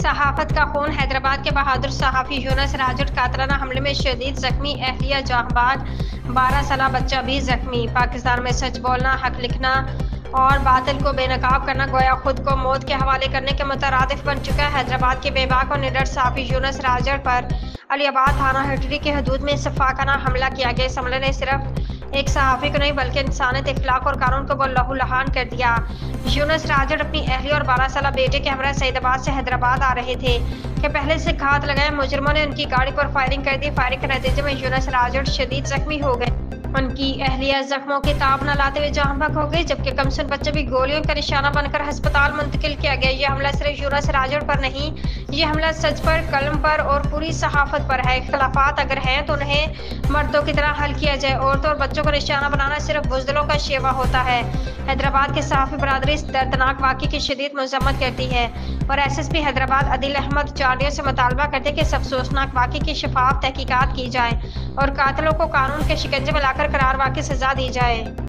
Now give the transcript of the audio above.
सहाफत का खून। हैदराबाद के बहादुर सहाफ़ी यूनुस राजड़ कातलाना हमले में शदीद जख्मी, अहलिया जहांबाग, 12 साल बच्चा भी जख्मी। पाकिस्तान में सच बोलना, हक लिखना और बातिल को बेनकाब करना गोया खुद को मौत के हवाले करने के मुतरादिफ बन चुका है। हैदराबाद के बेबाक और निडर सहाफ़ी यूनुस राजड़ पर अलीआबाद थाना हेटरी की हदूद में शफाकाना हमला किया गया। इस हमले ने सिर्फ एक सहाफ़ी को नहीं बल्कि इंसानियत, इखलाक और कानून को लहूलुहान कर दिया। यूनुस राजड़ अपनी अहली और 12 साल बेटे के हमरा सईदाबाद से हैदराबाद आ रहे थे कि पहले से घात लगाए मुजरिमों ने उनकी गाड़ी पर फायरिंग कर दी। फायरिंग के नतीजे में यूनुस राजड़ शदीद जख्मी हो गए। उनकी अहलिया जख्मों की ताब न लाते हुए जहां बहक हो गई, जबकि कमसन बच्चा भी गोलियों का निशाना बनकर अस्पताल मुंतकिल किया गया। यह हमला सिर्फ यूनुस राजड़ पर नहीं, यह हमला सच पर, कलम पर और पूरी सहाफत पर है। इख्तिलाफात अगर हैं तो उन्हें मर्दों की तरह हल किया जाए। औरतों और बच्चों को निशाना बनाना सिर्फ बुज़दिलों का शेवा होता है। हैदराबाद के सहाफ़ी बरादरी इस दर्दनाक वाक़े की शदीद मज़म्मत करती है और SSP हैदराबाद अदील अहमद चार्डियो से मुतालबा करते कि इस अफसोसनाक वाक़े की शफाफ तहकीकात की जाए और कातिलों को कानून के शिकंजे में लाकर करार वाक़ई सज़ा दी जाए।